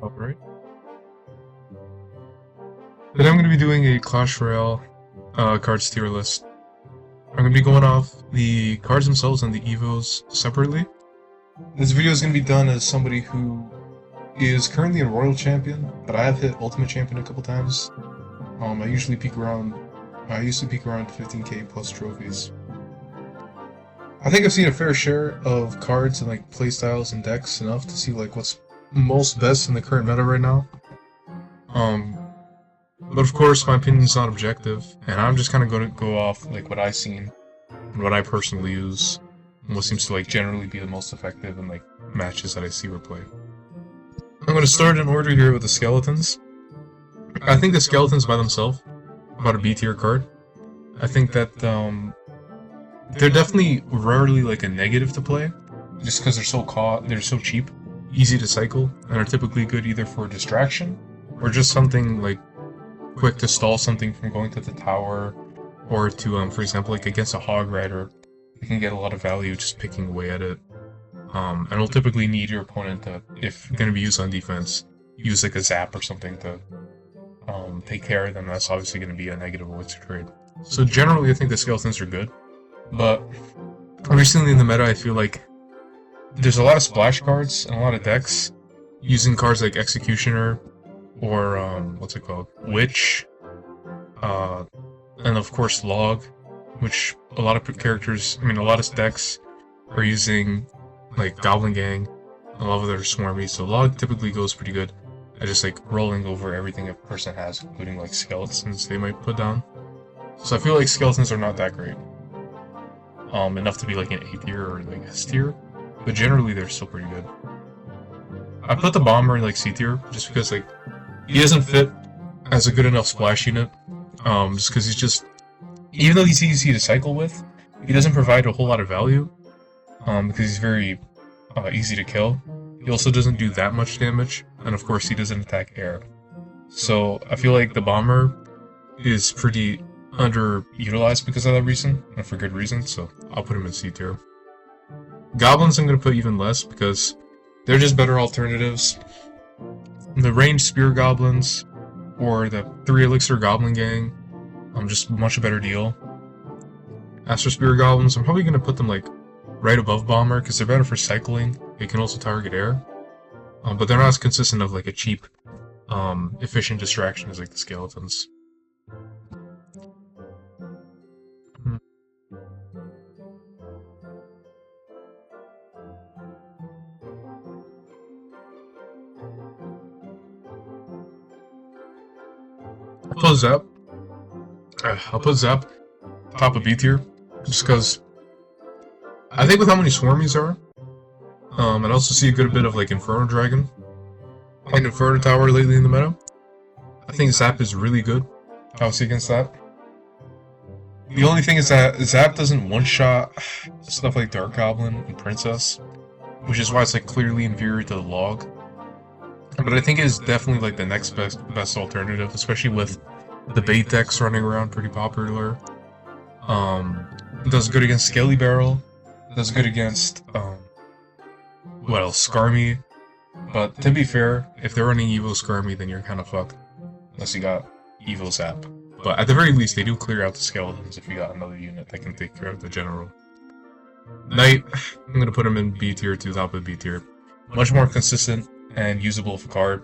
Alright. Today I'm going to be doing a Clash Royale cards tier list. I'm going to be going off the cards themselves and the evos separately. This video is going to be done as somebody who is currently a Royal Champion, but I have hit Ultimate Champion a couple times. I used to peak around 15k plus trophies. I think I've seen a fair share of cards and like playstyles and decks enough to see like what's most best in the current meta right now. But of course my opinion is not objective, and I'm just kind of going to go off like what I've seen and what I personally use, and what seems to like generally be the most effective in like matches that I see or play. I'm going to start in order here with the skeletons. I think the skeletons by themselves about a B tier card. I think that they're definitely rarely like a negative to play, just because they're so cheap, easy to cycle, and are typically good either for distraction or just something like quick to stall something from going to the tower, or to for example like against a hog rider, you can get a lot of value just picking away at it. And it'll typically need your opponent to, if going to be used on defense, use like a zap or something to take care of them. That's obviously going to be a negative voice trade. So generally I think the skeletons are good, but recently in the meta I feel like there's a lot of splash cards and a lot of decks using cards like Executioner or what's it called? Witch, and of course Log, which a lot of decks are using like Goblin Gang, a lot of them are swarmy, so Log typically goes pretty good at just like rolling over everything a person has, including like skeletons they might put down. So I feel like skeletons are not that great. Enough to be like an A tier or like S tier, but generally they're still pretty good. I put the bomber in like C tier just because like he doesn't fit as a good enough splash unit. Just because even though he's easy to cycle with, he doesn't provide a whole lot of value. Because he's very easy to kill. He also doesn't do that much damage, and of course he doesn't attack air. So I feel like the bomber is pretty underutilized because of that reason, and for good reason, so I'll put him in C tier. Goblins I'm going to put even less because they're just better alternatives. The ranged spear goblins or the 3 elixir goblin gang, just much better deal. As for spear goblins, I'm probably going to put them like right above bomber because they're better for cycling. They can also target air, but they're not as consistent of like a cheap, efficient distraction as like the skeletons. I'll put Zap top of B tier, just because I think with how many swarmies are, and I also see a good bit of like Inferno Dragon and Inferno Tower lately in the meta. I think Zap is really good, obviously against that. The only thing is that Zap doesn't one-shot stuff like Dark Goblin and Princess, which is why it's like clearly inferior to the Log. But I think it's definitely like the next best alternative, especially with the bait decks running around pretty popular. It does good against Skelly Barrel, does good against what else? Skarmy. But to be fair, if they're running Evo Skarmy, then you're kind of fucked, unless you got Evo Zap. But at the very least, they do clear out the skeletons if you got another unit that can take care of the general. Knight, I'm gonna put him in B tier to top of B tier. Much more consistent and usable of a card,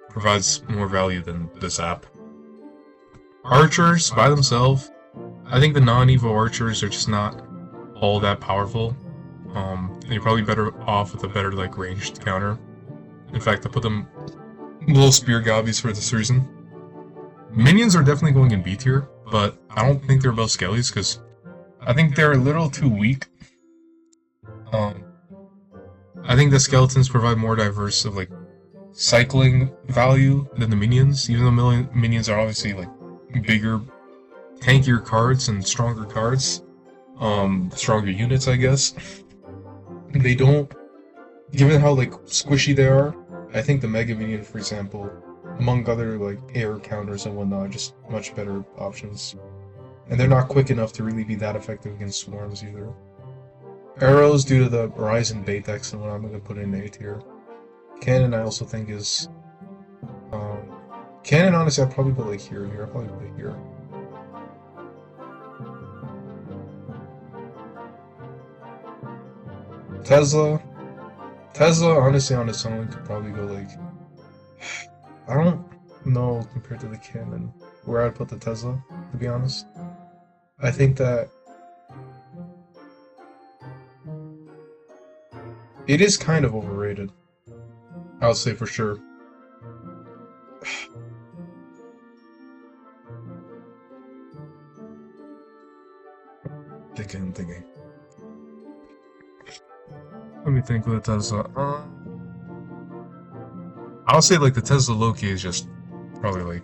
provides more value than the Zap. Archers by themselves, I think the non-Evo archers are just not all that powerful. You're probably better off with a better like ranged counter. In fact, I put them below spear gobbies for this reason. Minions are definitely going in B tier, but I don't think they're above skellies because I think they're a little too weak. I think the skeletons provide more diverse of like cycling value than the minions, even though minions are obviously like bigger, tankier cards and stronger cards, stronger units, I guess. They don't, given how like squishy they are, I think the Mega Minion, for example, among other like air counters and whatnot, are just much better options. And they're not quick enough to really be that effective against swarms either. Arrows, due to the Horizon bait decks and what I'm going to put in A tier. Cannon I also think is Cannon, honestly, I'd probably put like here and here. I'd probably put it here. Tesla. Tesla, honestly, on its own, could probably go like. I don't know compared to the Cannon where I'd put the Tesla, to be honest. I think that it is kind of overrated. I would say for sure. Thinking. Let me think with the Tesla. I'll say like the Tesla Loki is just probably like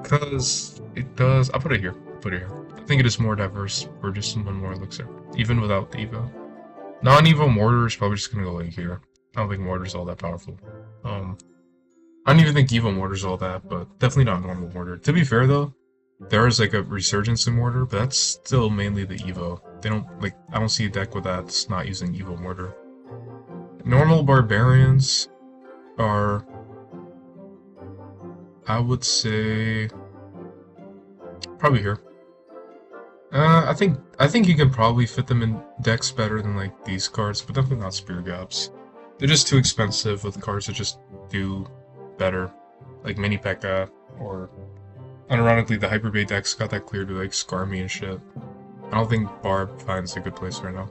because it does. I'll put it here. Put it here. I think it is more diverse for just one more elixir, even without the Evo. Non-Evo Mortar is probably just gonna go like here. I don't think Mortar's all that powerful. I don't even think Evo Mortar's all that, but definitely not normal Mortar. To be fair though, there is like a resurgence in Mortar, but that's still mainly the Evo. They don't like. I don't see a deck with that's not using Evo Mortar. Normal Barbarians are, I would say, probably here. I think you can probably fit them in decks better than like these cards, but definitely not Spear Gaps. They're just too expensive with cards that just do better, like Mini P.E.K.K.A. or unironically the Hyperbait decks got that clear to like scar me and shit. I don't think Barb finds a good place right now.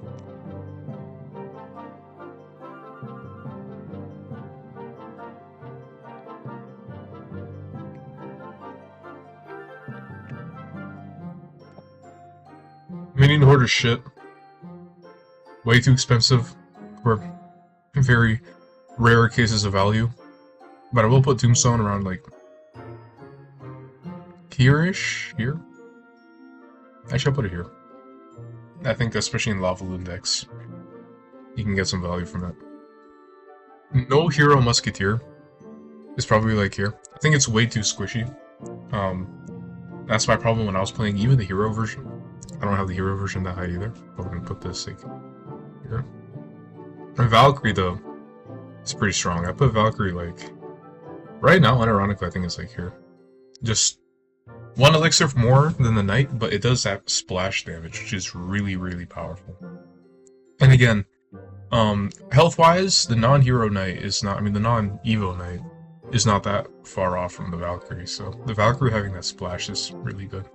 Minion Hoarder shit. Way too expensive for very rare cases of value. But I will put Tombstone around like here-ish? Here? Actually, I'll put it here. I think especially in Lava Loon decks, you can get some value from it. No Hero Musketeer is probably like here. I think it's way too squishy. That's my problem when I was playing even the Hero version. I don't have the Hero version that high either, but we're gonna put this like here. And Valkyrie though, it's pretty strong. I put Valkyrie like right now, unironically, I think it's like here. Just one elixir more than the Knight, but it does have splash damage, which is really, really powerful. And again, health-wise, the non-hero Knight is not, I mean, the non-Evo Knight is not that far off from the Valkyrie, so the Valkyrie having that splash is really good.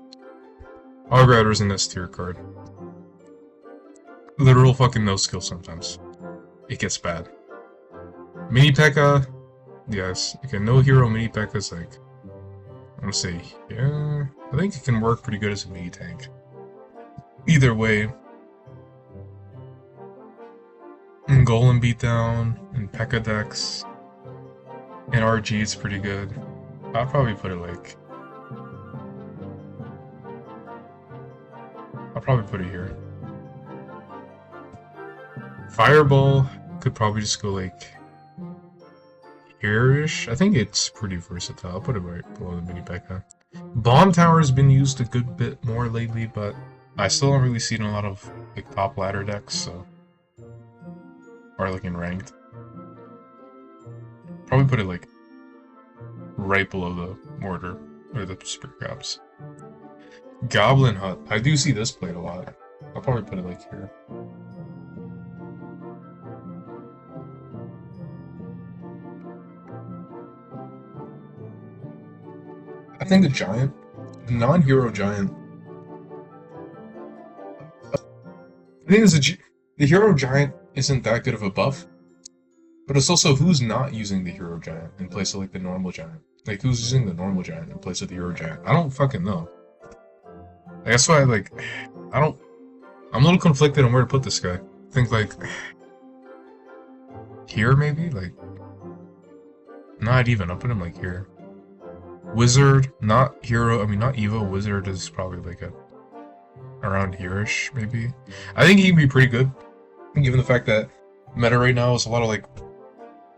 Augur is an S tier card. Literal fucking no skill sometimes. It gets bad. Mini P.E.K.K.A. Yes. Okay, no hero Mini P.E.K.K.A. is like, I'm gonna say, yeah, I think it can work pretty good as a mini tank. Either way. In Golem Beatdown, in P.E.K.K.A. decks, in RG it's pretty good. I'll probably put it like, I'll probably put it here. Fireball could probably just go like here-ish. I think it's pretty versatile. I'll put it right below the Mini P.E.K.K.A. Bomb Tower has been used a good bit more lately, but I still don't really see it in a lot of like top ladder decks, so or like in ranked. Probably put it like right below the Mortar or the Spirit Gaps. Goblin Hut. I do see this played a lot. I'll probably put it like here. I think the Giant, the non-hero Giant. I think the hero Giant isn't that good of a buff, but it's also who's not using the hero Giant in place of like the normal Giant. Like who's using the normal Giant in place of the hero Giant? I don't fucking know. That's why like I'm a little conflicted on where to put this guy. I think like here maybe, like not even. I'll put him like here. Wizard, not hero. I mean, not Evo. Wizard is probably like a around here-ish, maybe. I think he can be pretty good, given the fact that meta right now is a lot of like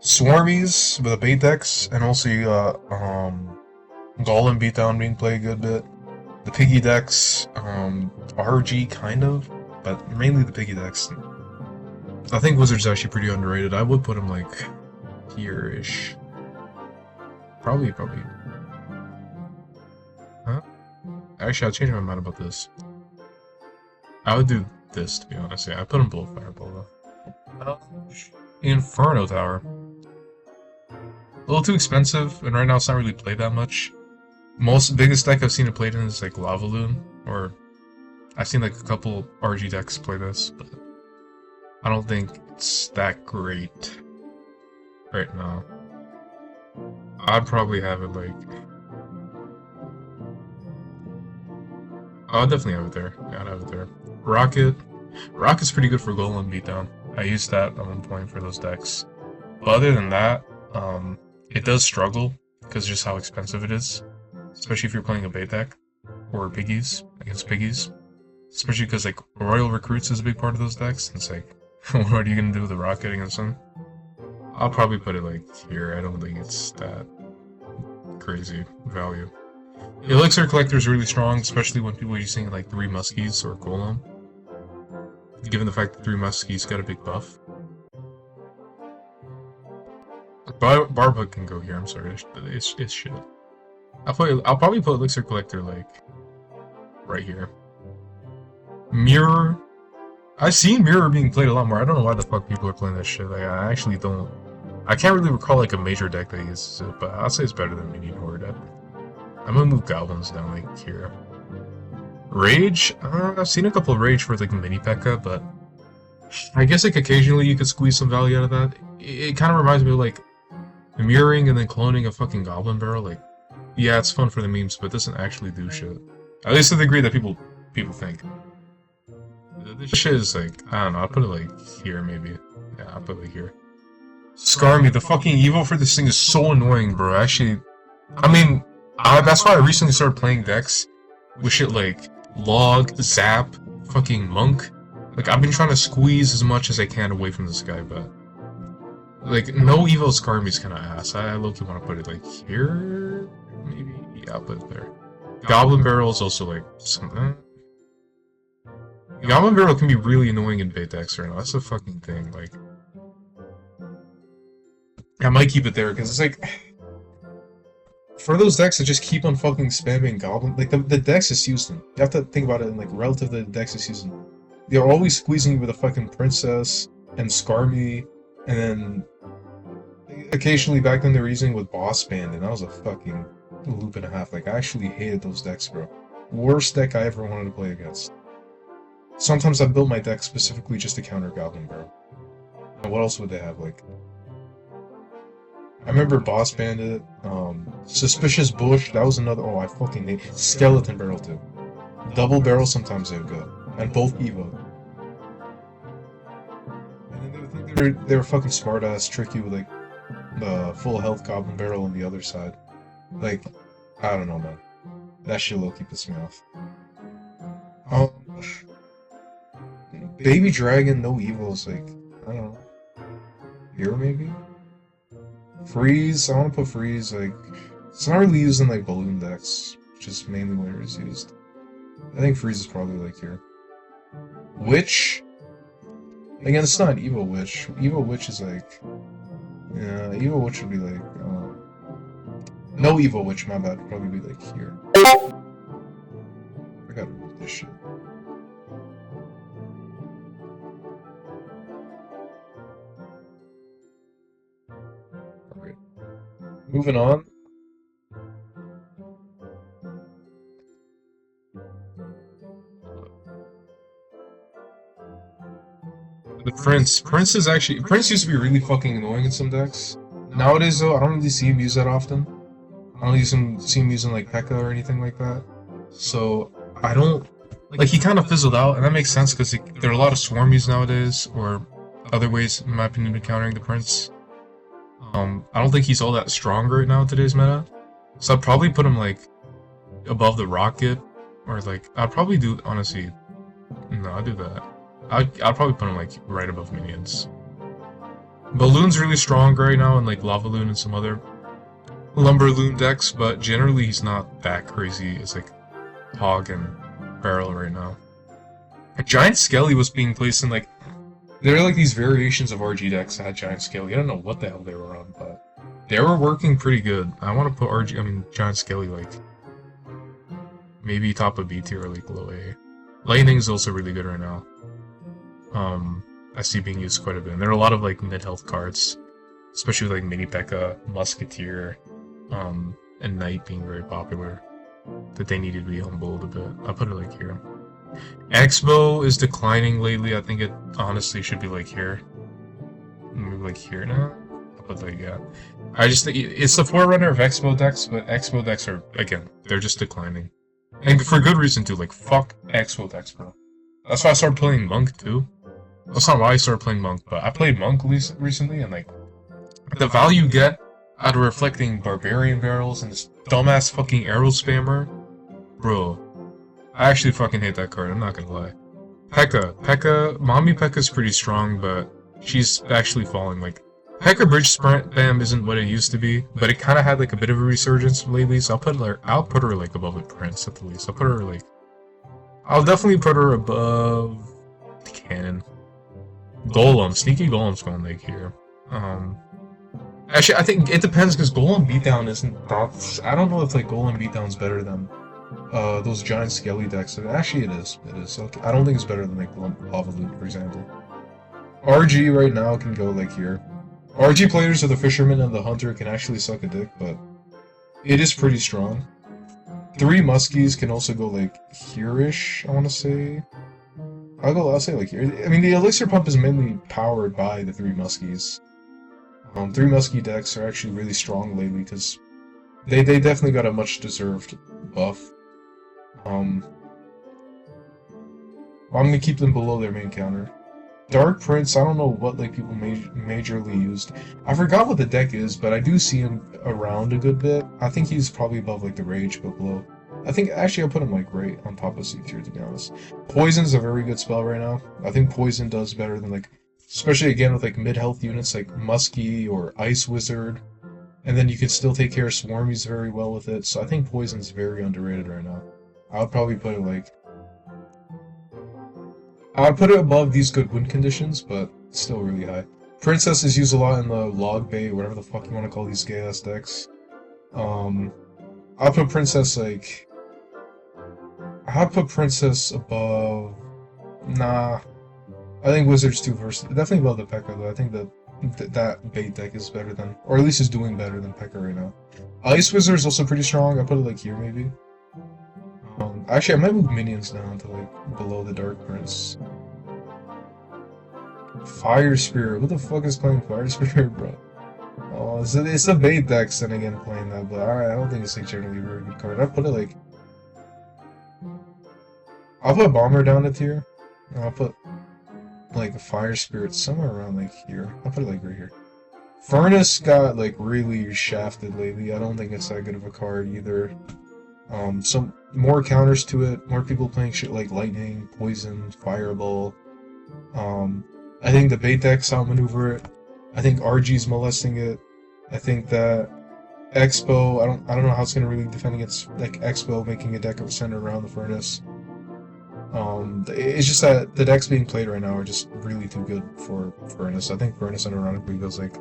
swarmies with a bait decks, and also you got Golem Beatdown being played a good bit. The Piggy decks, RG kind of, but mainly the Piggy decks. I think Wizard's actually pretty underrated. I would put him like here-ish. Probably Actually, I'll change my mind about this. I would do this, to be honest. Yeah, I put him below Fireball, though. Inferno Tower. A little too expensive, and right now it's not really played that much. Biggest deck I've seen it played in is like Lava Loon, or I've seen like a couple RG decks play this, but I don't think it's that great right now. I'd probably have it like... Oh, I'd definitely have it there. Yeah, I'd have it there. Rocket's pretty good for Golem beatdown. I used that at one point for those decks. But other than that, it does struggle because just how expensive it is. Especially if you're playing a bait deck or piggies against piggies. Especially because like Royal Recruits is a big part of those decks. And it's like, what are you gonna do with the Rocket against them? I'll probably put it like here. I don't think it's that crazy value. Elixir Collector is really strong, especially when people are using like 3 Muskies or Golem. Given the fact that 3 Muskies got a big buff. Barbug can go here, I'm sorry, it's shit. I'll probably put Elixir Collector like right here. Mirror. I've seen Mirror being played a lot more. I don't know why the fuck people are playing that shit. Like, I actually don't. I can't really recall like a major deck that uses it, but I'll say it's better than Minion Horde. I'm gonna move Goblins down like here. Rage? I've seen a couple of Rage for like mini P.E.K.K.A, but I guess like occasionally you could squeeze some value out of that. It kind of reminds me of like mirroring and then cloning a fucking Goblin Barrel. Like, yeah, it's fun for the memes, but it doesn't actually do shit. At least to the degree that people think. This shit is like, I don't know, I'll put it like here maybe. Yeah, I'll put it like here. Skarmy, the fucking evo for this thing is so annoying, bro. Actually, I mean, that's why I recently started playing decks with shit like Log, Zap, fucking Monk. Like, I've been trying to squeeze as much as I can away from this guy, but like, no evo Skarmy's kinda ass. I low-key want to put it like here, maybe? Yeah, I'll put it there. Goblin Barrel is also like something. Goblin Barrel can be really annoying in bait decks right now. That's the fucking thing. Like, I might keep it there because it's like, for those decks that just keep on fucking spamming Goblin, like the decks is using. You have to think about it in like relative to the decks is using. They're always squeezing you with a fucking Princess and Skarmy, and then occasionally back then they were using with Boss Band, and that was a fucking loop and a half. Like, I actually hated those decks, bro. Worst deck I ever wanted to play against. Sometimes I built my deck specifically just to counter Goblin Barrel. And what else would they have? Like, I remember Boss Bandit, Suspicious Bush, that was another. Oh, I fucking hate Skeleton Barrel too. Double Barrel sometimes they would go, and both Evo. And then they would think they were fucking smart ass, tricky with like the full health Goblin Barrel on the other side. Like, I don't know, man. That shit low-key pissed me off. Baby Dragon, no evils, like, I don't know. Here maybe? Freeze, I want to put Freeze, like, it's not really used in like balloon decks, which is mainly where it's used. I think Freeze is probably like here. Witch? Again, it's not Evo Witch. Evo Witch is like, yeah, Evo Witch would be like, no Evo Witch, my bad, would probably be like here. I gotta read this shit. Moving on. The Prince. Prince used to be really fucking annoying in some decks. Nowadays though, I don't really see him used that often. I don't see him using like P.E.K.K.A or anything like that. So, I don't... Like, he kind of fizzled out, and that makes sense because there are a lot of swarmies nowadays, or other ways, in my opinion, of countering the Prince. I don't think he's all that strong right now in today's meta. So I'd probably put him, like, above the Rocket, or, like, I'd probably do, honestly, no, I'll do that. I'd probably put him, like, right above Minions. Balloon's really strong right now, and, like, Lava Loon and some other Lumber Loon decks, but generally he's not that crazy as, like, Hog and Barrel right now. A Giant Skelly was being placed in, like, there are like these variations of RG decks that had Giant Skelly. I don't know what the hell they were on, but they were working pretty good. I want to put Giant Skelly like maybe top of B tier or like low A. Lightning is also really good right now. I see being used quite a bit. And there are a lot of like mid-health cards, especially with like Mini P.E.K.K.A, Musketeer, and Knight being very popular, that they needed to be humbled a bit. I'll put it like here. X-Bow is declining lately. I think it honestly should be like here. Maybe like here now? I'll put like, yeah. I just think it's the forerunner of X-Bow decks, but X-Bow decks are, again, they're just declining. And for good reason too, like, fuck X-Bow decks, bro. That's why I started playing Monk too. That's not why I started playing Monk, but I played Monk recently, and like, the value you get out of reflecting Barbarian Barrels and this dumbass fucking arrow spammer, bro. I actually fucking hate that card, I'm not gonna lie. P.E.K.K.A, Mommy P.E.K.K.A is pretty strong, but she's actually falling. Like, P.E.K.K.A Bridge Sprint Bam isn't what it used to be, but it kind of had like a bit of a resurgence lately, so I'll put her like above a Prince at the least. I'll definitely put her above the Cannon. Golem, Sneaky Golem's going like here. Actually, I think it depends because Golem Beatdown isn't that. I don't know if like Golem Beatdown's better than those giant skelly decks. Actually, it is. It is. Okay. I don't think it's better than like Lava Loot, for example. RG right now can go like here. RG players of the Fisherman and the Hunter can actually suck a dick, but it is pretty strong. 3 Muskies can also go like here-ish, I want to say. I'll say like here. I mean, the Elixir Pump is mainly powered by the 3 Muskies. 3 Muskie decks are actually really strong lately because they definitely got a much deserved buff. I'm gonna keep them below their main counter. Dark Prince, I don't know what like people majorly used. I forgot what the deck is, but I do see him around a good bit. I think he's probably above like the Rage, but below. I think actually I'll put him like right on top of C tier, to be honest. Poison's a very good spell right now. I think Poison does better than like, especially again with like mid-health units like Muskie or Ice Wizard. And then you can still take care of Swarmies very well with it. So I think Poison's very underrated right now. I would probably put it like, I would put it above these good win conditions, but still really high. Princess is used a lot in the log bait, whatever the fuck you want to call these gay ass decks. I'll put Princess like, I'll put Princess above. Nah, I think Wizard's too versatile. Definitely above the P.E.K.K.A though. I think that bait deck is better than, or at least is doing better than P.E.K.K.A right now. Ice Wizard is also pretty strong. I'll put it like here maybe. Actually, I might move minions down to like below the Dark Prince. Fire Spirit. What the fuck is playing Fire Spirit, bro? Oh, it's a bait deck, then again playing that, but alright, I don't think it's like generally a very good card. I'll put it like, I'll put Bomber down to tier. And I'll put like a Fire Spirit somewhere around like here. I'll put it like right here. Furnace got like really shafted lately. I don't think it's that good of a card either. Some more counters to it, more people playing shit like Lightning, Poison, Fireball. I think the bait decks outmaneuver it. I think RG's molesting it. I think that X-Bow, I don't know how it's gonna really defend against like X-Bow making a deck centered around the Furnace. It's just that the decks being played right now are just really too good for Furnace. I think Furnace unironically goes like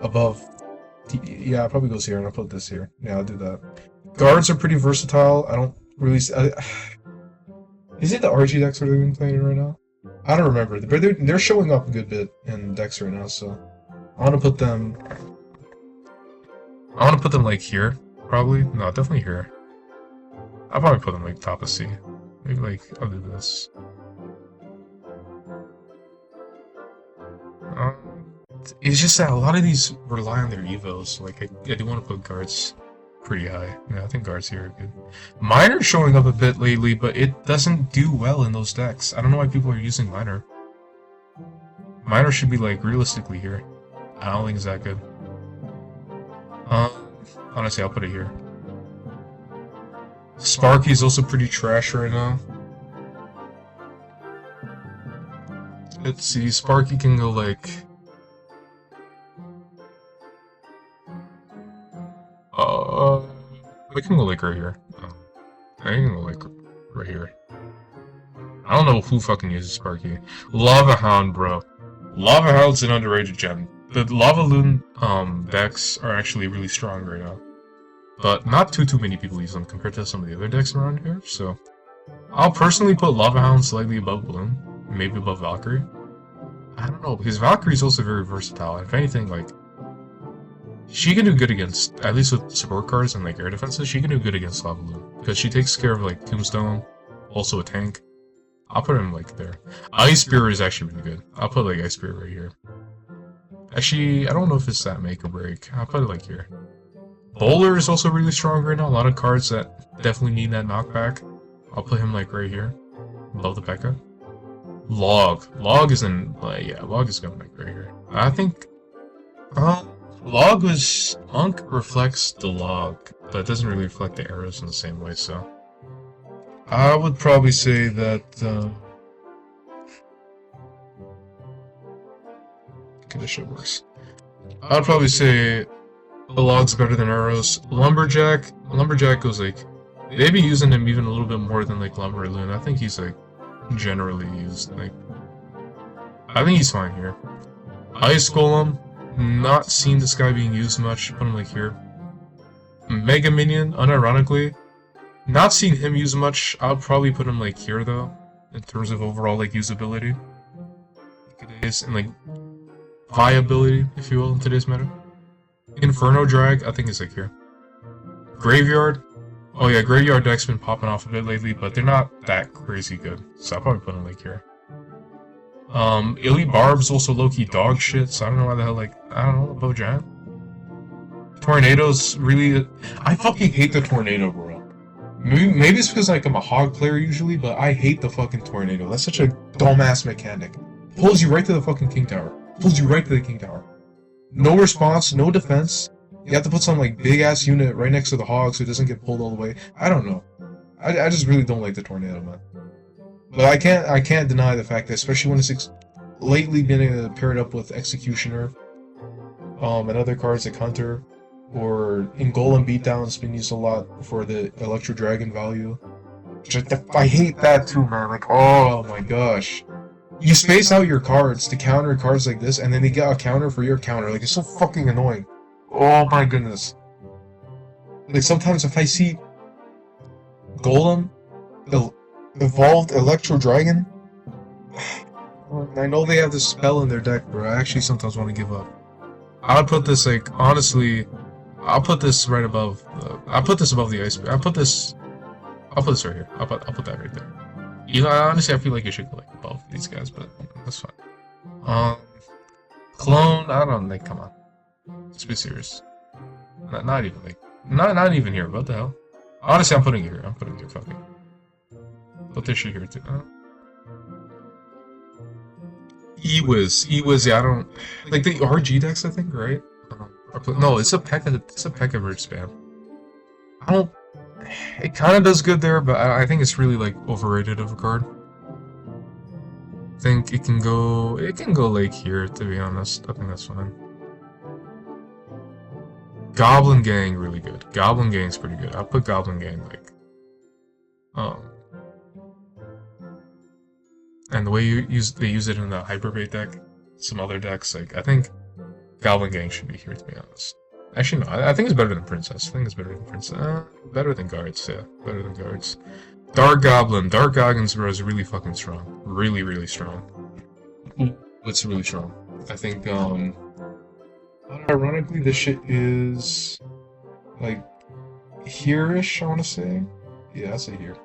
above. Yeah, it probably goes here, and I'll put this here. Yeah, I'll do that. Guards are pretty versatile. I don't really. Is it the RG decks that they've been playing right now? I don't remember, but they're showing up a good bit in decks right now. So I want to put them. I want to put them like here, probably. No, definitely here. I'll probably put them like top of C. Maybe like I'll do this. It's just that a lot of these rely on their evos. Like I do want to put guards pretty high. Yeah, I think guards here are good. Miner's showing up a bit lately, but it doesn't do well in those decks. I don't know why people are using Miner. Miner should be like realistically here. I don't think it's that good. Honestly, I'll put it here. Sparky's also pretty trash right now. Let's see, Sparky can go like... I can go like right here. I can go like right here. I don't know who fucking uses Sparky. Lava Hound, bro. Lava Hound's an underrated gem. The Lava Loon decks are actually really strong right now. but not too many people use them compared to some of the other decks around here. So I'll personally put Lava Hound slightly above Bloom, maybe above Valkyrie. I don't know, because Valkyrie's also very versatile. If anything, like, she can do good against, at least with support cards and like air defenses, she can do good against Lava Bloom because she takes care of like Tombstone, also a tank. I'll put him like there. Ice Spear is actually really good. I'll put like Ice Spear right here. Actually, I don't know if it's that make or break. I'll put it like here. Bowler is also really strong right now. A lot of cards that definitely need that knockback. I'll put him like right here, above the P.E.K.K.A. Log is in, yeah, Log is going like right here. I think, Log was, Monk reflects the Log, but it doesn't really reflect the arrows in the same way, so. I would probably say that, okay, this shit works. I'd probably say the Log's better than arrows. Lumberjack goes like, they'd be using him even a little bit more than like Lumber Loon. I think he's like, generally used, like, I think he's fine here. Ice Golem, not seen this guy being used much, put him like here. Mega Minion, unironically, not seen him used much. I'll probably put him like here though, in terms of overall like usability. And like viability, if you will, in today's meta. Inferno Drag, I think is like here. Graveyard, oh yeah, Graveyard deck's been popping off a bit lately, but they're not that crazy good, so I'll probably put them like here. Elite Barb's also low-key dog shit, so I don't know why the hell, like, I don't know, above Giant. Tornado's really, I fucking hate the Tornado, bro. Maybe it's because, like, I'm a hog player usually, but I hate the fucking Tornado. That's such a dumbass mechanic. Pulls you right to the fucking King Tower. Pulls you right to the King Tower. No response, no defense. You have to put some like big ass unit right next to the hog so it doesn't get pulled all the way. I don't know. I just really don't like the Tornado, man. But I can't deny the fact that especially when it's lately been paired up with Executioner, and other cards like Hunter, or in Golem Beatdown's been used a lot for the Electro Dragon value. Which I hate that too, man. Like, oh my gosh. You space out your cards to counter cards like this, and then they get a counter for your counter. Like, it's so fucking annoying. Oh my goodness. Like, sometimes if I see Golem, Evolved Electro Dragon, I know they have this spell in their deck, bro. I actually sometimes want to give up. I would put this, like, honestly, I'll put this right above, I'll put this above the Ice Bear. I'll put this right here. I'll put that right there. You know, honestly, I feel like it should go, like, above these guys, but that's fine. Clone, I don't, like, come on. Let's be serious. Not even, like, not even here. What the hell? Honestly, I'm putting it here. I'm putting it here. Fuck it. Put this shit here too. Ewiz, yeah, I don't like the RG decks. I think, right? No, it's a P.E.K.K.A. It's a P.E.K.K.A. verse spam. I don't. It kind of does good there, but I think it's really like overrated of a card. I think it can go. It can go like here. To be honest, I think that's fine. Goblin Gang, really good. Goblin Gang's pretty good. I'll put Goblin Gang, like, and the way they use it in the Hyperbait deck, some other decks, like, I think Goblin Gang should be here, to be honest. Actually, no, I think it's better than Princess. I think it's better than Princess. Better than Guards, yeah. Better than Guards. Dark Goblin. Dark Goblins, bro, is really fucking strong. Really, really strong. It's really strong. I think, ironically, this shit is, like, here-ish, I want to say. Yeah, I'll say here.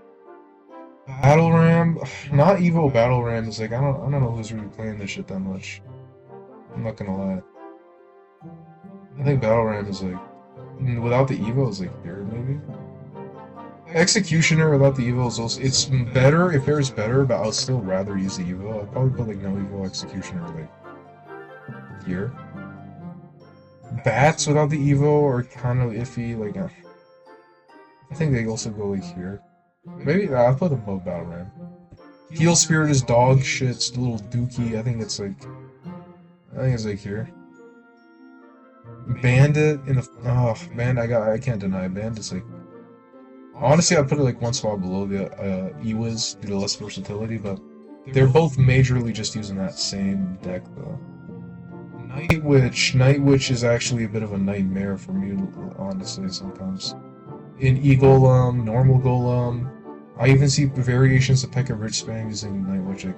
Battle Ram, not Evo Battle Ram is like, I don't know who's really playing this shit that much. I'm not gonna lie. I think Battle Ram is like, without the Evo is like here, maybe? Executioner without the Evo is also, it's better if there's better, but I'll still rather use the Evo. I'd probably put like no Evo Executioner like here. Bats without the Evo are kind of iffy, like, I think they also go like here. Maybe, I'll put them above Battle Ram. Heal Spirit is dog shit, it's a little dookie, I think it's like here. Bandit in the, I can't deny, Bandit's like, honestly I'd put it like one spot below the, Ewiz due to less versatility, but they're both majorly just using that same deck though. Night Witch is actually a bit of a nightmare for me, honestly, sometimes. In E-Golem, normal Golem, I even see variations of Pekka Rich Spam using Night Witch. Like,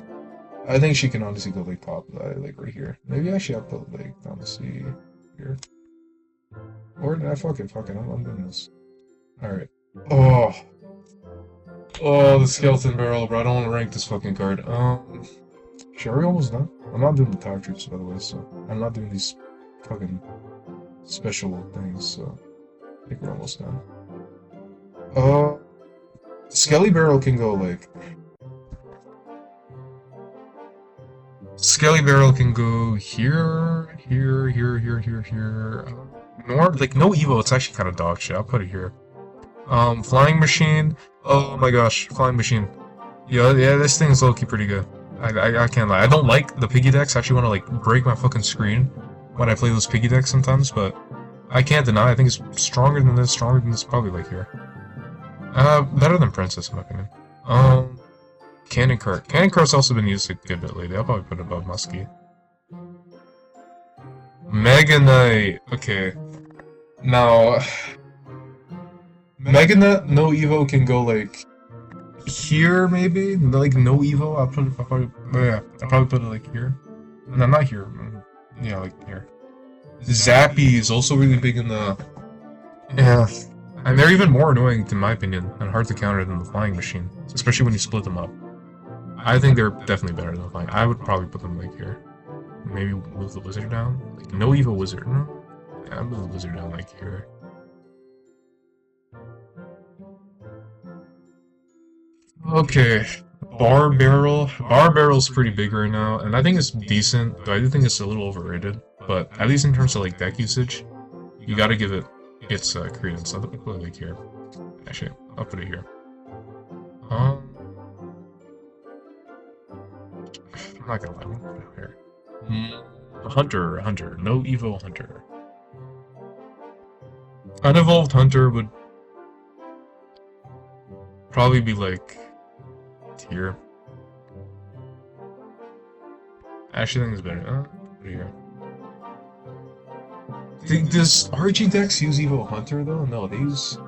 I think she can honestly go like top, like right here. Maybe actually I'll put like honestly here. Or nah, fuck it, I'm doing this. Alright. Oh, oh, the Skeleton Barrel, bro. I don't want to rank this fucking card. Sure, we almost done. I'm not doing the Tag Troops, by the way, so I'm not doing these fucking special things, so I think we're almost done. Skelly Barrel can go like... Skelly Barrel can go here, here. More, like, no Evo, it's actually kind of dog shit. I'll put it here. Flying Machine. Oh my gosh, Flying Machine. Yeah, this thing is low-key pretty good. I can't lie. I don't like the piggy decks. I actually want to, like, break my fucking screen when I play those piggy decks sometimes, but I can't deny. I think it's stronger than this, probably, like, here. Better than Princess, in my opinion. Cannon Cart. Cannon Cart's also been used a good bit lately. I'll probably put it above Muskie. Mega Knight. Okay. Now... Mega Knight, no Evo can go, like... here, maybe? Like, no Evo? I'll probably put it, like, here. No, not here. Yeah, like, here. Zappy is also really big in the... Yeah. And they're even more annoying, in my opinion, and hard to counter than the Flying Machine. Especially when you split them up. I think they're definitely better than the Flying. I would probably put them, like, here. Maybe move the Wizard down? Like, no Evo Wizard. No? Yeah, I'll move the Wizard down, like, here. Okay, Bar Barrel. Bar Barrel's pretty big right now, and I think it's decent, but I do think it's a little overrated. But at least in terms of like deck usage, you gotta give it its credence. I'll put it like here. Actually, I'll put it here. I'm not gonna lie, I'm gonna put it here. Hunter. No Evo Hunter. Unevolved Hunter would probably be like here. Actually, I think it's better. Put it here. Does RG decks use Evo Hunter though? No, they use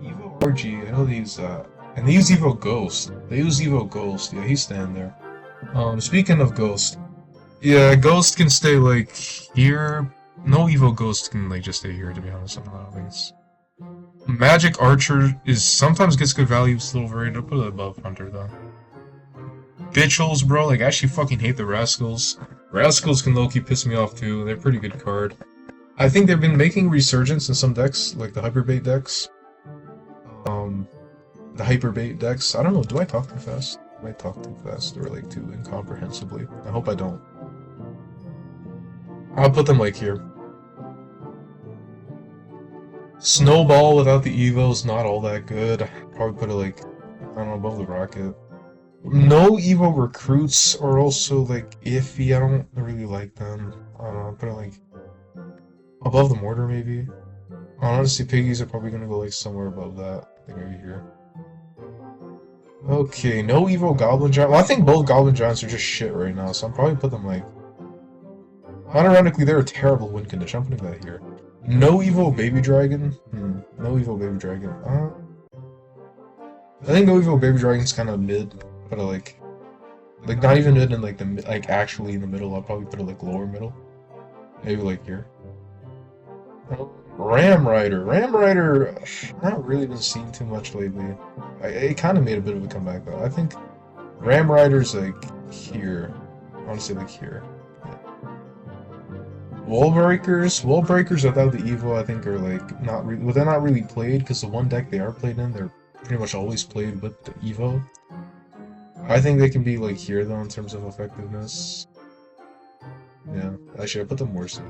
Evo RG. I know they use and they use Evo Ghost. They use Evo Ghost. Yeah, he's standing there. Speaking of Ghost, yeah, Ghost can stay like here. No Evo Ghost can like just stay here. To be honest, I don't think it's. Magic Archer is sometimes gets good value, it's a little overrated. I'll put it above Hunter though. Bitchels, bro, like I actually fucking hate the Rascals. Rascals can low-key piss me off too. They're a pretty good card. I think they've been making resurgence in some decks, like the Hyperbait decks. The Hyperbait decks. I don't know, do I talk too fast? I might talk too fast or like too incomprehensibly. I hope I don't. I'll put them like here. Snowball without the Evo is not all that good. Probably put it like, I don't know, above the Rocket. No Evo Recruits are also like iffy. I don't really like them. I don't know, put it like above the Mortar maybe. Honestly, Piggies are probably gonna go like somewhere above that. I think maybe here. Okay, no Evo Goblin Giant. Well, I think both Goblin Giants are just shit right now, so I'll probably put them like... Unironically, they're a terrible win condition. I'm putting that here. No Evo Baby Dragon? No Evo Baby Dragon. I think No Evo Baby Dragon's kind of mid, but like not even mid in like the like actually in the middle. I'll probably put it like lower middle, maybe like here. Ram Rider. Not really been seen too much lately. It kind of made a bit of a comeback though. I think Ram Rider's like here. I want to say like here. Wall Breakers without the Evo I think are like not really, well, they're not really played because the one deck they are played in, they're pretty much always played with the Evo. I think they can be like here though in terms of effectiveness. Yeah, actually I put them worse.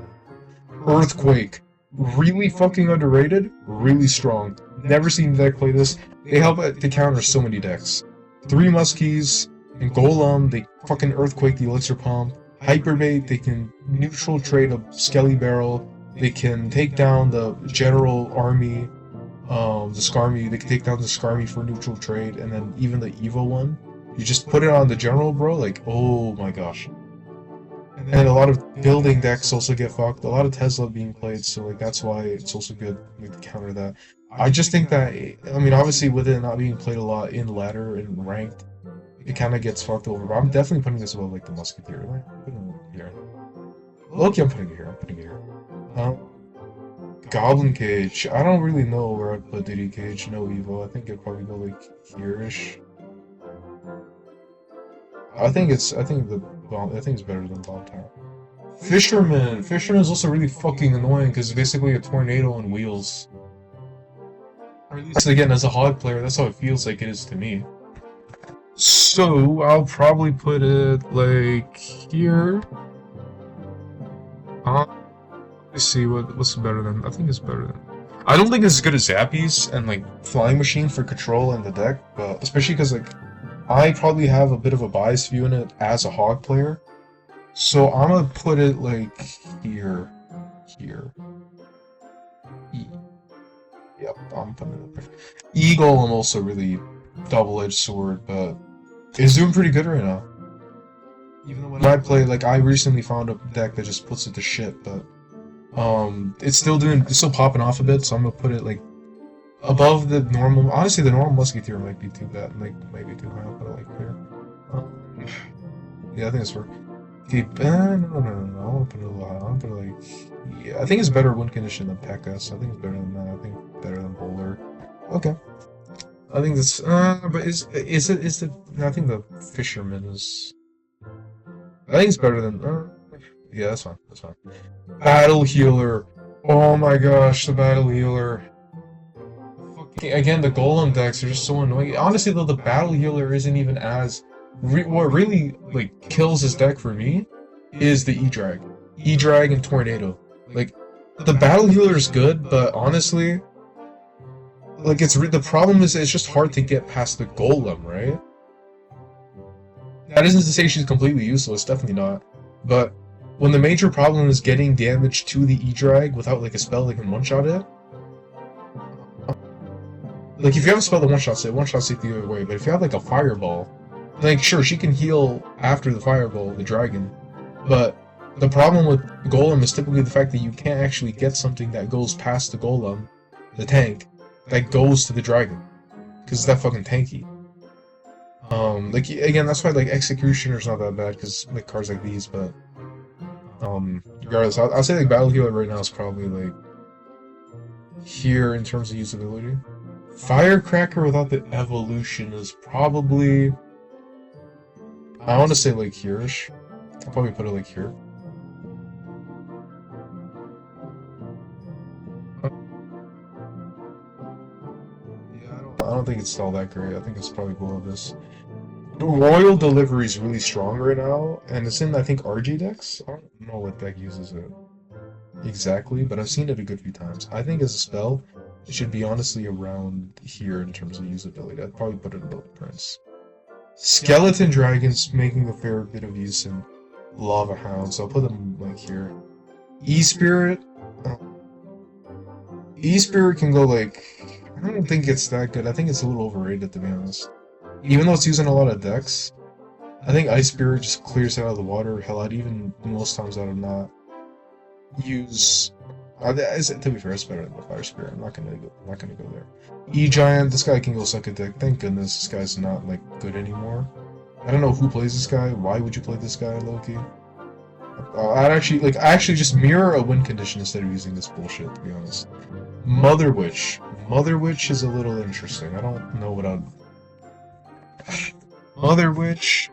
Earthquake. Really fucking underrated, really strong. Never seen the deck play this. They help to counter so many decks. 3 Muskies and Golem, they fucking Earthquake the Elixir Pump. Hyperbait, they can neutral trade a Skelly Barrel. They can take down the General Army, the Skarmy. They can take down the Skarmy for neutral trade, and then even the Evo one. You just put it on the General, bro. Like, oh my gosh. And a lot of building decks also get fucked. A lot of Tesla being played, so like that's why it's also good like to counter that. I just think that I mean obviously with it not being played a lot in ladder and ranked, it kind of gets fucked over. But I'm definitely putting this above like the Musketeer. Like, I'm putting it here. Loki, I'm putting it here. I'm putting it here. Goblin Cage. I don't really know where I'd put Diddy Cage. No Evo. I think it'd probably go like here-ish. I think it's better than Bomb Tower. Fisherman. Fisherman is also really fucking annoying because it's basically a tornado on wheels. Or at least again, as a hog player, that's how it feels like it is to me. So I'll probably put it like here. Let's see what's better than. I think it's better than. I don't think it's as good as Zappies and like Flying Machine for control in the deck, but especially because like I probably have a bit of a biased view in it as a hog player. So I'm gonna put it like here. Yep, I'm putting it up there. Eagle, I'm also really double-edged sword, but it's doing pretty good right now. Even though when I play, like, I recently found a deck that just puts it to shit, but it's still popping off a bit, so I'm gonna put it like above the normal. Honestly, the normal Musketeer might be too bad, like might be too high. I'll put it like here. Yeah, I think it's work. Okay, no. I want to put it a little high. I want to put it like, yeah, I think it's better win condition than P.E.K.K.A. So I think it's better than that. I think better than Bowler. Okay. I think this, but is the, I think the Fisherman is, I think it's better than, yeah, that's fine, Battle Healer. Oh my gosh, the Battle Healer. Again, the Golem decks are just so annoying. Honestly, though, the Battle Healer isn't even as, what really, like, kills this deck for me is the E-Drag. E-Drag and Tornado. Like, the Battle Healer is good, but honestly, like, the problem is it's just hard to get past the Golem, right? That isn't to say she's completely useless, definitely not. But when the major problem is getting damage to the E-Drag without, like, a spell that can one-shot it, like, if you have a spell that one-shots it, one-shots it the other way, but if you have, like, a Fireball, like, sure, she can heal after the Fireball, the Dragon, but the problem with Golem is typically the fact that you can't actually get something that goes past the Golem, the tank, that goes to the Dragon, because it's that fucking tanky. Like, again, that's why, like, Executioner's not that bad, because, like, cards like these, but, regardless, I'll say, like, Battle Healer right now is probably, like, here in terms of usability. Firecracker without the evolution is probably, I want to say, like, here-ish. I'll probably put it, like, here. I don't think it's all that great. I think it's probably below this. The Royal Delivery is really strong right now, and it's in, I think, RG decks? I don't know what deck uses it exactly, but I've seen it a good few times. I think as a spell, it should be honestly around here in terms of usability. I'd probably put it above Prince. Skeleton Dragons making a fair bit of use in Lava Hound, so I'll put them, like, here. E-Spirit? E-Spirit can go, like, I don't think it's that good. I think it's a little overrated, to be honest. Even though it's using a lot of decks, I think Ice Spirit just clears it out of the water. Hell, I'd even most times out of not use. To be fair, it's better than the Fire Spirit. I'm not gonna go there. E-Giant, this guy can go suck a dick. Thank goodness this guy's not, like, good anymore. I don't know who plays this guy. Why would you play this guy, Loki? I actually just mirror a win condition instead of using this bullshit, to be honest. Mother Witch. Mother Witch is a little interesting. I don't know what I'd... Mother Bitch.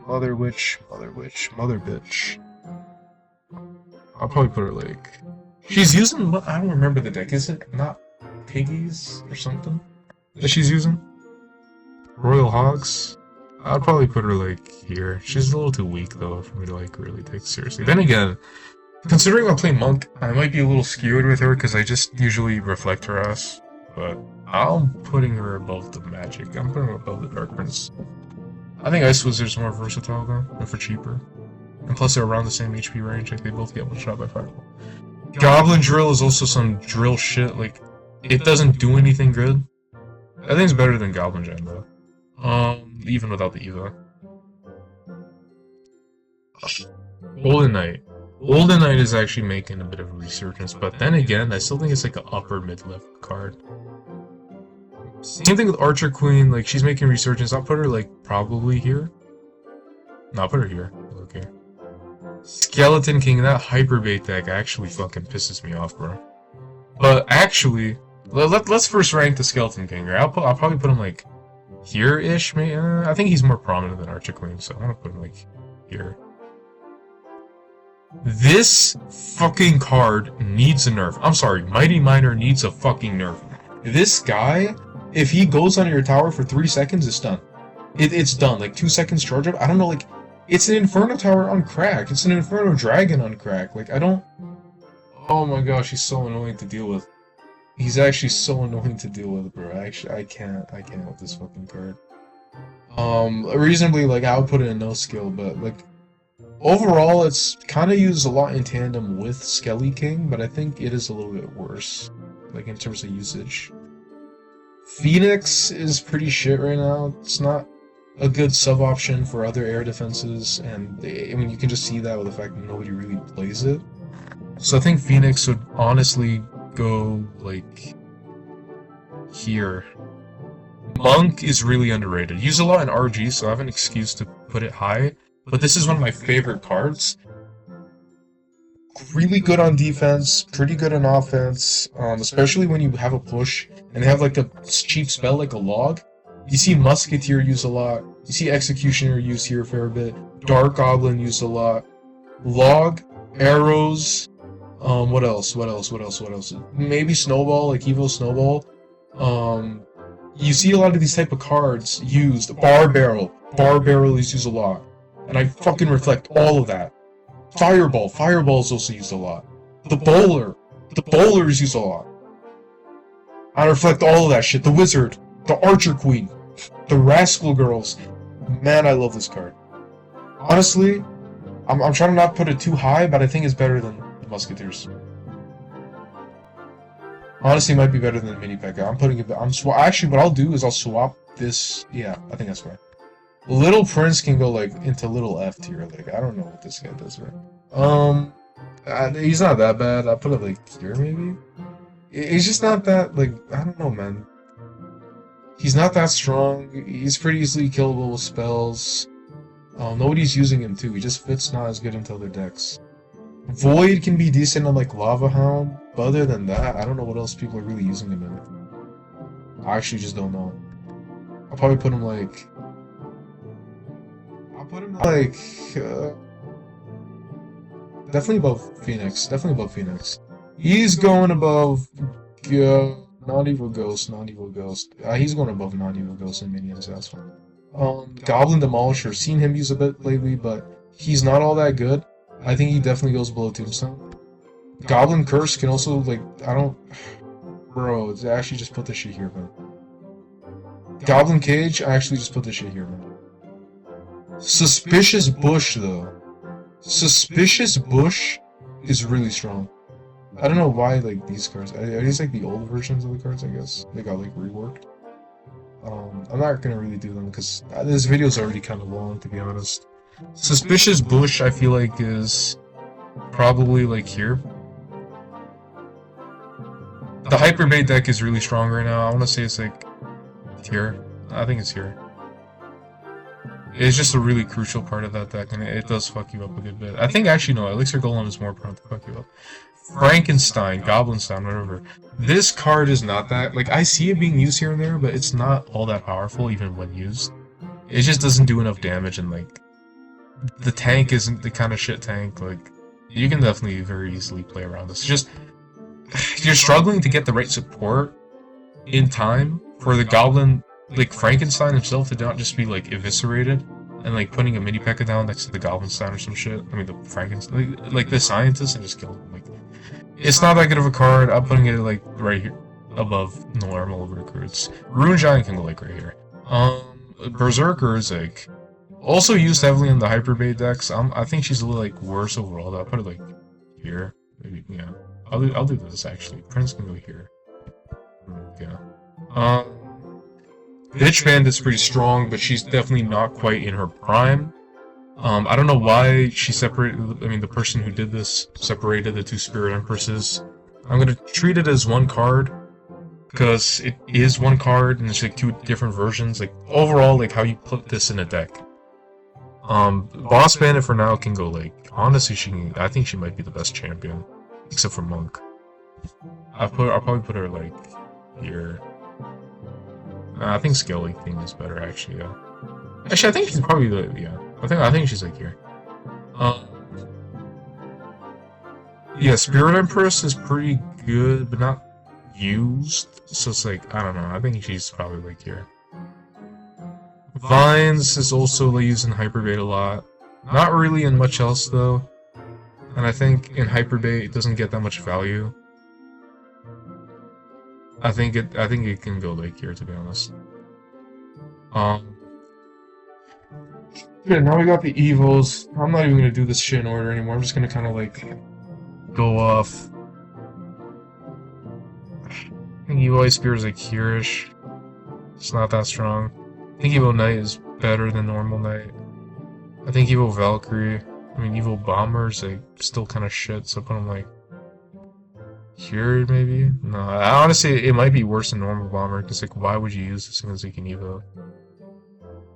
I'll probably put her, like... She's using... I don't remember the deck. Is it not Piggies or something that she's using? Royal Hogs? I'd probably put her, like, here. She's a little too weak, though, for me to, like, really take seriously. Then again, considering I play Monk, I might be a little skewed with her, because I just usually reflect her ass. But I'm putting her above the Magic. I'm putting her above the Dark Prince. I think Ice Wizard's more versatile, though, and for cheaper. And plus, they're around the same HP range, like, they both get one shot by Fireball. Goblin Drill is also some drill shit, like, it doesn't do anything good. I think it's better than Goblin Gen, though. Even without the Eva. Golden Knight. Golden Knight is actually making a bit of a resurgence, but then again, I still think it's like an upper mid-level card. Same thing with Archer Queen, like she's making a resurgence. I'll put her like probably here. No, I'll put her here. Okay. Skeleton King, that Hyperbait deck actually fucking pisses me off, bro. But actually, let's first rank the Skeleton King, right? I'll probably put him like here-ish, maybe. I think he's more prominent than Archer Queen, so I want to put him like here. This fucking card needs a nerf. I'm sorry, Mighty Miner needs a fucking nerf. This guy, if he goes on your tower for 3 seconds, it's done. It's done. Like 2 seconds charge up. I don't know, like, it's an Inferno Tower on crack. It's an Inferno Dragon on crack. Like, I don't... Oh my gosh, he's so annoying to deal with. He's actually so annoying to deal with, bro. Actually, I can't with this fucking card. Reasonably, like, I would put it in no skill, but, like, overall, it's kind of used a lot in tandem with Skelly King, but I think it is a little bit worse, like, in terms of usage. Phoenix is pretty shit right now. It's not a good sub-option for other air defenses, and, I mean, you can just see that with the fact that nobody really plays it. So I think Phoenix would honestly go, like, here. Monk is really underrated. Used a lot in RG, so I have an excuse to put it high. But this is one of my favorite cards. Really good on defense, pretty good on offense, especially when you have a push and they have like a cheap spell like a log. You see Musketeer use a lot. You see Executioner use here a fair bit. Dark Goblin use a lot. Log, arrows. What else? Maybe Snowball, like Evo Snowball. You see a lot of these type of cards used. Bar Barrel. Bar Barrel is used a lot. And I fucking reflect all of that. Fireball. Fireball is also used a lot. The Bowler. The Bowler is used a lot. I reflect all of that shit. The Wizard. The Archer Queen. The Rascal Girls. Man, I love this card. Honestly, I'm trying to not put it too high, but I think it's better than the Musketeers. Honestly, it might be better than the Mini P.E.K.K.A. I'm putting it... Actually, what I'll do is I'll swap this... Yeah, I think that's right. Little Prince can go, like, into Little F tier. Like, I don't know what this guy does, right? He's not that bad. I'll put it, like, here, maybe? He's just not that, like, I don't know, man. He's not that strong. He's pretty easily killable with spells. Nobody's using him, too. He just fits not as good into other decks. Void can be decent on, like, Lava Hound. But other than that, I don't know what else people are really using him in. I actually just don't know. I'll probably put him, like... definitely above Phoenix. Definitely above Phoenix. He's going above non-evil Ghost. He's going above non-evil Ghost and minions, that's fine. Goblin Demolisher. Seen him use a bit lately, but he's not all that good. I think he definitely goes below Tombstone. Goblin Curse can also, like, Bro, I actually just put this shit here, man. Goblin Cage, I actually just put this shit here, man. Suspicious Bush, though. Suspicious Bush is really strong. I don't know why, like, these cards... Are these, like, the old versions of the cards, I guess? They got, like, reworked. I'm not gonna really do them, because this video's already kind of long, to be honest. Suspicious Bush, I feel like, is probably, like, here. The Hyperbait deck is really strong right now. I want to say it's, like, here. I think it's here. It's just a really crucial part of that deck, and it does fuck you up a good bit. I think, actually, no, Elixir Golem is more prone to fuck you up. Frankenstein, Goblinstein, whatever. This card is not that... Like, I see it being used here and there, but it's not all that powerful, even when used. It just doesn't do enough damage, and, like... The tank isn't the kind of shit tank, like... You can definitely very easily play around this. It's just... You're struggling to get the right support in time for the Goblin... Like, Frankenstein himself to not just be, like, eviscerated and, like, putting a mini P.E.K.K.A. down next to the Goblinstein or some shit. I mean, the Frankenstein... Like the Scientist and just kill him. Like, it's not that good of a card. I'm putting it, like, right here. Above normal recruits. Rune Giant can go, like, right here. Berserker is, like... Also used heavily in the Hyperbait decks. I think she's a little, like, worse overall, though. I'll put it, like, here. Maybe, yeah. I'll do this, actually. Prince can go here. Yeah. Bitch Bandit's pretty strong, but she's definitely not quite in her prime. I don't know why she separated. I mean, the person who did this separated the two Spirit Empresses. I'm gonna treat it as one card because it is one card and it's like two different versions. Like overall, like how you put this in a deck. Boss Bandit for now can go like honestly, I think she might be the best champion, except for Monk. I'll probably put her like here. I think Skelly King is better actually. Yeah. Actually, I think she's probably the yeah. I think she's like here. Um, yeah, Spirit Empress is pretty good, but not used. So it's like I don't know. I think she's probably like here. Vines is also like, used in Hyperbait a lot. Not really in much else though. And I think in Hyperbait it doesn't get that much value. I think it can go like here, to be honest. Yeah, now we got the evils. I'm not even gonna do this shit in order anymore. I'm just gonna kind of like go off. I think Evil Ice Spear is like here-ish. It's not that strong. I think Evil Knight is better than normal Knight. I think Evil Valkyrie. I mean, Evil Bomber is like still kind of shit. So put him like here maybe. No, honestly, it might be worse than normal Bomber. Cause like, why would you use this as like an Evo?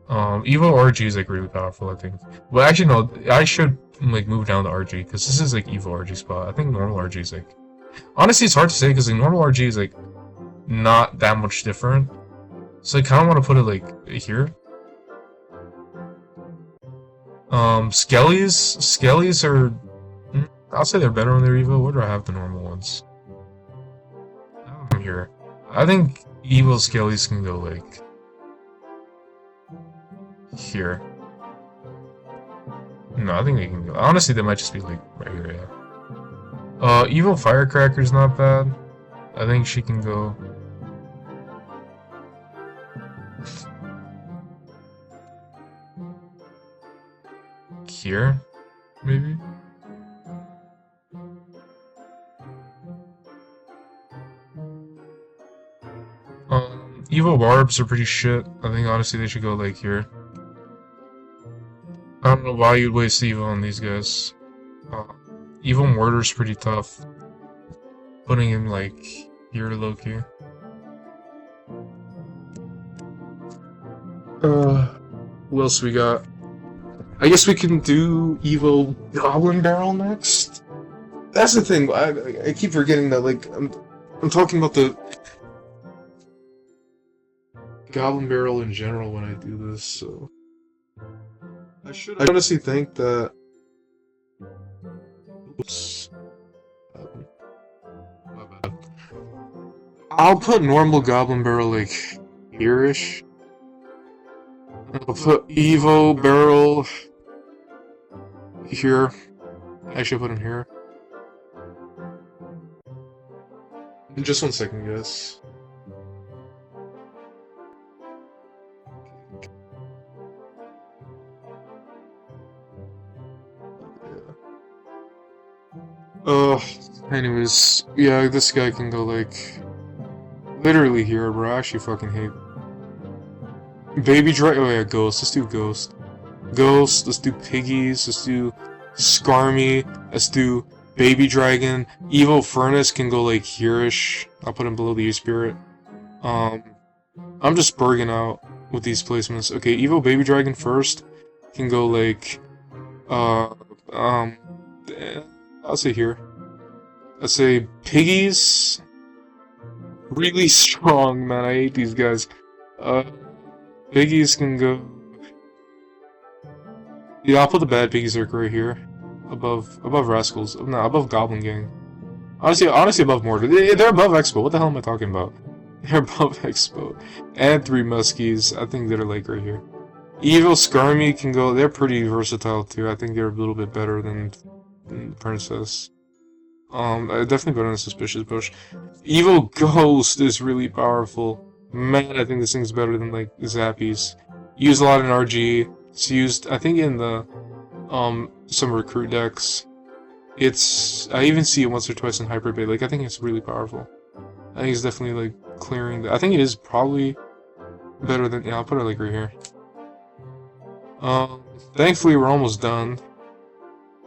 Evo RG is like really powerful, I think. Well, actually, no, I should like move down to RG because this is like Evo RG spot. I think normal RG is like. Honestly, it's hard to say because like normal RG is like not that much different. So I kind of want to put it like here. Skellies are. I'll say they're better when they're Evo. Where do I have the normal ones? I have them here. I think Evo Skellies can go like. Here. No, I think they can go. Honestly, they might just be like right here, yeah. Evil Firecracker's not bad. I think she can go. Here? Maybe? Evil Barbs are pretty shit. I think honestly they should go like here. I don't know why you'd waste Evil on these guys. Evil Mortar's pretty tough. Putting him like here low-key. What else we got? I guess we can do Evil Goblin Barrel next? That's the thing, I keep forgetting that, like, I'm talking about the Goblin Barrel in general when I do this, so... I honestly think that... Oops. My bad. I'll put normal Goblin Barrel, like, here-ish. I'll put Evo Barrel... here. I should put him here. In just 1 second, guys. Anyways, yeah, this guy can go like literally here, bro. I actually fucking hate Baby Dragon. Oh yeah, Ghost. Let's do Ghost. Ghost. Let's do Piggies. Let's do Skarmy. Let's do Baby Dragon. Evil Furnace can go like here-ish. I'll put him below the U-Spirit. I'm just burging out with these placements. Okay, Evil Baby Dragon first can go like I'll say here. Let's say Piggies. Really strong, man. I hate these guys. Piggies can go. Yeah, I'll put the bad Piggies right here, above Rascals. No, above Goblin Gang. Honestly, above Mortar. They're above Expo. What the hell am I talking about? They're above Expo. And 3 Muskies. I think they're like right here. Evil Skarmy can go. They're pretty versatile too. I think they're a little bit better than Princess. Definitely better than Suspicious Bush. Evil Ghost is really powerful. Man, I think this thing's better than like Zappies. Used a lot in RG. It's used, I think, in the some recruit decks. I even see it once or twice in Hyperbait. Like, I think it's really powerful. I think it's definitely like clearing. I think it is probably better than. Yeah, I'll put it like right here. Thankfully, we're almost done.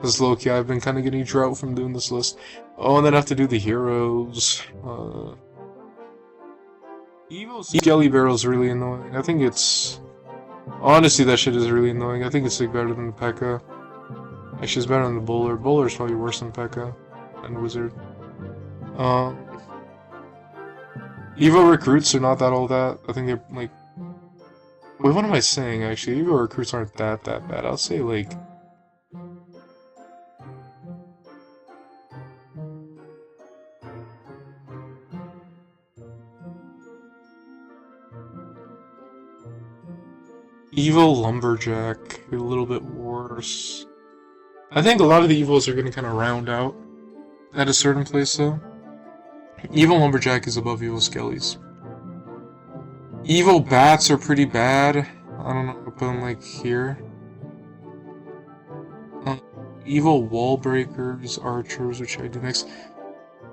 This low-key, I've been kind of getting drought from doing this list. Oh, and then I have to do the heroes. Evil Skelly Barrel's really annoying. I think it's... Honestly, that shit is really annoying. I think it's like better than the P.E.K.K.A. Actually, it's better than the Bowler. Bowler's probably worse than P.E.K.K.A. And Wizard. Evo recruits are not that all that. I think they're like... Wait, what am I saying actually? Evo recruits aren't that bad. I'll say like... Evo Lumberjack, a little bit worse. I think a lot of the Evos are gonna kind of round out at a certain place though. Evo Lumberjack is above Evo Skellies. Evo Bats are pretty bad. I don't know, I'll put them like here. Evo Wall Breakers, Archers, which I do next.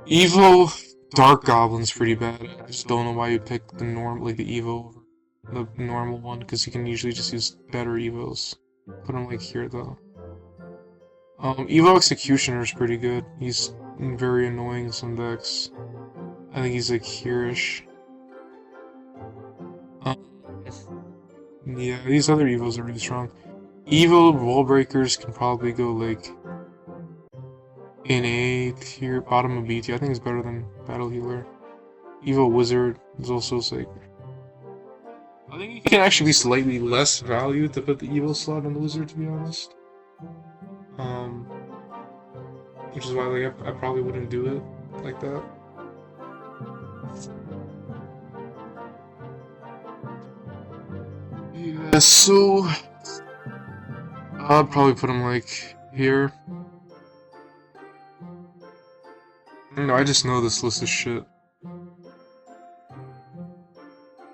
Evo Dark Goblin's pretty bad. I just don't know why you pick the like the Evo over the normal one, because you can usually just use better Evos. Put him like here though. Evo Executioner is pretty good. He's very annoying in some decks. I think he's like here-ish. Yeah, these other Evos are really strong. Evo Wall Breakers can probably go like in A tier, bottom of B tier. I think it's better than Battle Healer. Evo Wizard is also like... I think you can actually be slightly less value to put the Evo slot on the Wizard, to be honest. Which is why like I probably wouldn't do it like that. Yeah, so I'd probably put him like here. No, I just know this list is shit.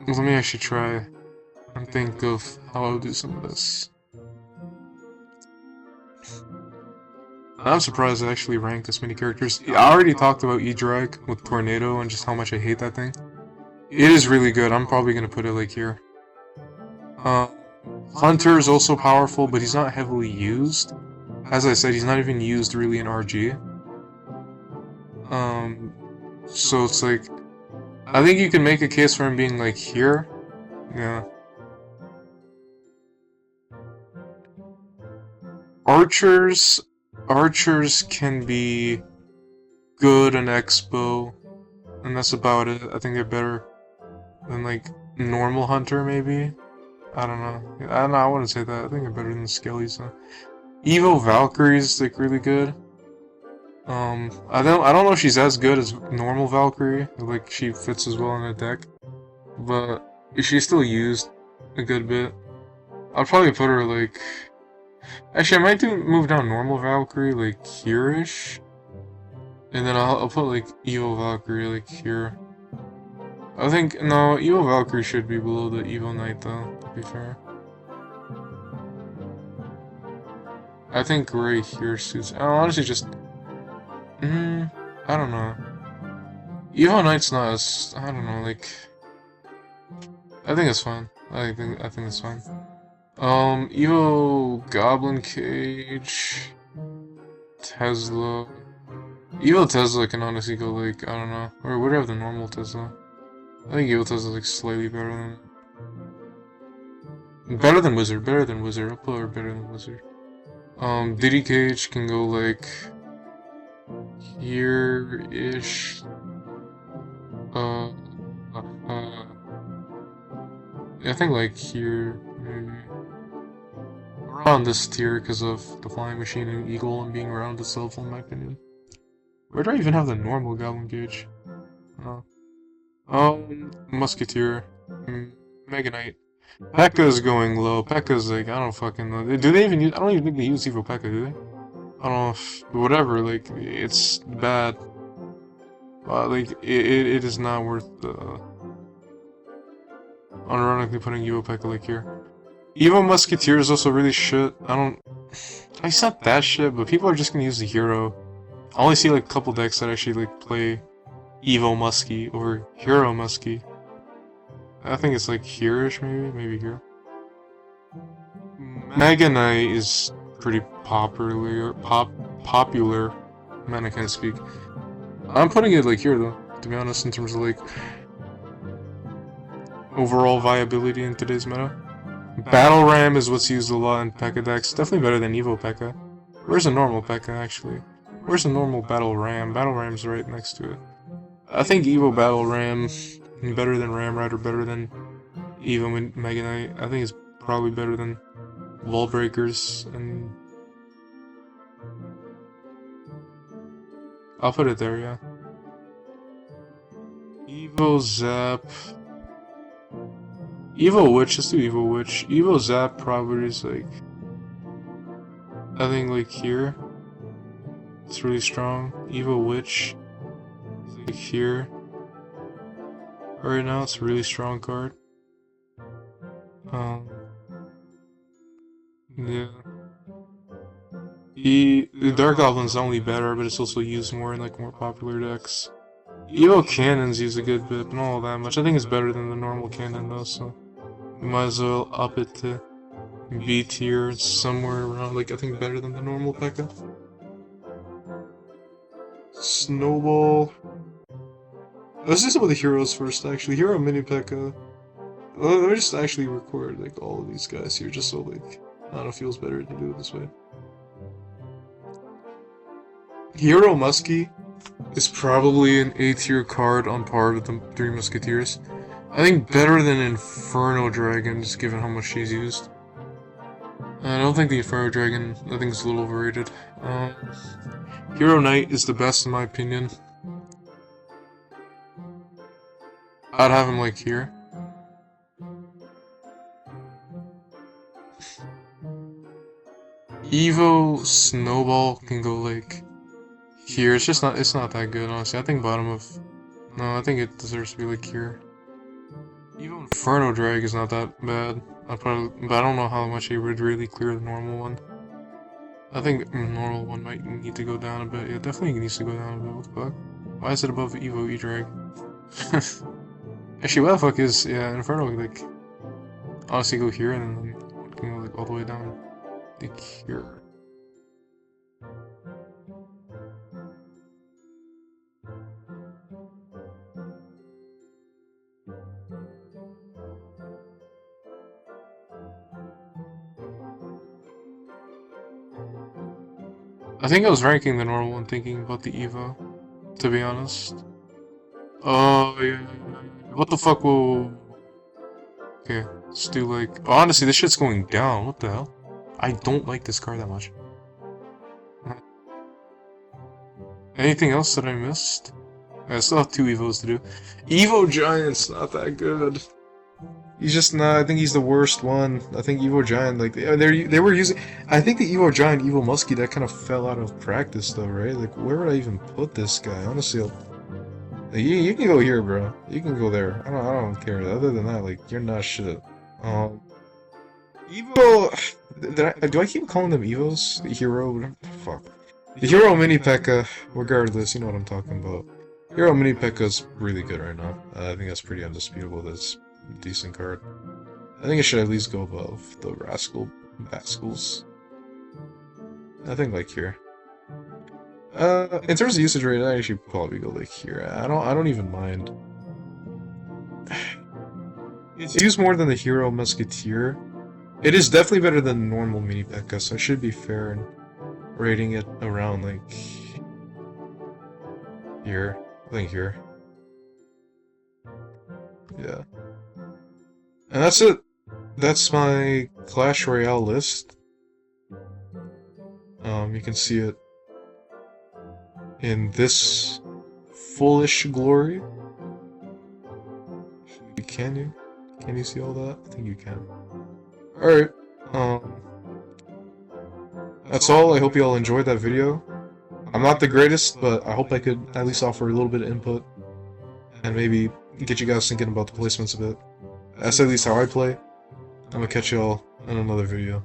Let me actually try and think of how I'll do some of this. I'm surprised I actually ranked this many characters. I already talked about E-Drag with Tornado and just how much I hate that thing. It is really good. I'm probably gonna put it like here. Hunter is also powerful, but he's not heavily used. As I said, he's not even used really in RG. So it's like... I think you can make a case for him being like here. Yeah. Archers can be good in Expo, and that's about it. I think they're better than like normal Hunter maybe. I don't know. I wouldn't say that. I think they're better than Skellies though. Evo Valkyrie's like really good. I don't know if she's as good as normal Valkyrie. Like she fits as well in a deck, but she's still used a good bit. I'll probably put her like... Actually, I might move down normal Valkyrie like here-ish, and then I'll put like Evo Valkyrie like here. I think no, Evo Valkyrie should be below the Evo Knight though. To be fair, I think right here suits. Honestly, just I don't know. Evo Knight's not as... I don't know, like... I think it's fine. I think it's fine. Evo Goblin Cage... Tesla... Evo Tesla can honestly go like, I don't know. Or would I have the normal Tesla? I think Evo Tesla's like slightly better than... Better than Wizard, I'll put her better than Wizard. Diddy Cage can go like... here-ish. I think like here, maybe. Around this tier because of the Flying Machine and Eagle and being around itself, in my opinion. Where do I even have the normal Goblin Gauge? Musketeer. Mega Knight. P.E.K.K.A.'s going low. P.E.K.K.A's like, I don't fucking know. Do they even use... I don't even think they use Evo P.E.K.K.A, do they? I don't know if... Whatever, like, it's bad. Like, it is not worth unironically putting Evo P.E.K.K.A like here. Evo Musketeer is also really shit. It's not that shit, but people are just gonna use the hero. I only see like a couple decks that actually like play Evo Muskie over Hero Muskie. I think it's like here-ish maybe here. Mega Knight is pretty popular. Man, I can't speak. I'm putting it like here though, to be honest, in terms of like overall viability in today's meta. Battle Ram is what's used a lot in P.E.K.K.A decks. Definitely better than Evo P.E.K.K.A. Where's a normal P.E.K.K.A actually? Where's a normal Battle Ram? Battle Ram's right next to it. I think Evo Battle Ram better than Ram Rider, better than Evo Mega Knight. I think it's probably better than Wall Breakers, and I'll put it there, yeah. Evo Zap. Evo Witch, let's do Evo Witch. Evo Zap probably is like, I think like here. It's really strong. Evo Witch is like here. Right now it's a really strong card. Yeah. The Dark Goblin's not only better, but it's also used more in like more popular decks. Evo Cannon's used a good bit, but not all that much. I think it's better than the normal cannon though, so we might as well up it to B tier, somewhere around, like I think better than the normal P.E.K.K.A. Snowball. Let's do some of the heroes first, actually. Hero Mini P.E.K.K.A. Let me just actually record like all of these guys here, just so like, I don't know, it feels better to do it this way. Hero Muskie is probably an A tier card on par with the Three Musketeers. I think better than Inferno Dragon, just given how much she's used. I don't think the Inferno Dragon, I think it's a little overrated. Hero Knight is the best in my opinion. I'd have him like here. Evo Snowball can go like here. It's not that good, honestly. I think bottom of, no, I think it deserves to be like here. Evo Inferno Drag is not that bad. But I don't know how much he would really clear the normal one. I think the normal one might need to go down a bit. Yeah, definitely needs to go down a bit. What the fuck? Why is it above Evo E-Drag? Actually, what the fuck is, yeah, Inferno, like, honestly go here and then can go like all the way down. Like here. I think I was ranking the normal and thinking about the Evo, to be honest. Oh, yeah. What the fuck will... Okay, let's do like... Oh, honestly, this shit's going down. What the hell? I don't like this card that much. Anything else that I missed? I still have 2 Evos to do. Evo Giant's not that good. He's just not. I think he's the worst one. I think Evo Giant, like they were using. I think the Evo Giant, Evo Muskie, that kind of fell out of practice though, right? Like, where would I even put this guy? Honestly, you can go here, bro. You can go there. I don't care. Other than that, like, you're not shit. Evo. Do I keep calling them Evos? The hero. Fuck. The Hero Mini P.E.K.K.A. Regardless, you know what I'm talking about. Hero Mini P.E.K.K.A.'s really good right now. I think that's pretty undisputable. That's a decent card. I think it should at least go above the Rascals. I think like here. In terms of usage rate, I should probably go like here. I don't even mind. It's used more than the Hero Musketeer. It is definitely better than normal Mini P.E.K.K.A., so I should be fair in rating it around like here. I think here. Yeah. And that's it. That's my Clash Royale list. You can see it in this foolish glory. Can you? Can you see all that? I think you can. Alright. That's all. I hope you all enjoyed that video. I'm not the greatest, but I hope I could at least offer a little bit of input and maybe get you guys thinking about the placements a bit. That's at least how I play. I'm gonna catch y'all in another video.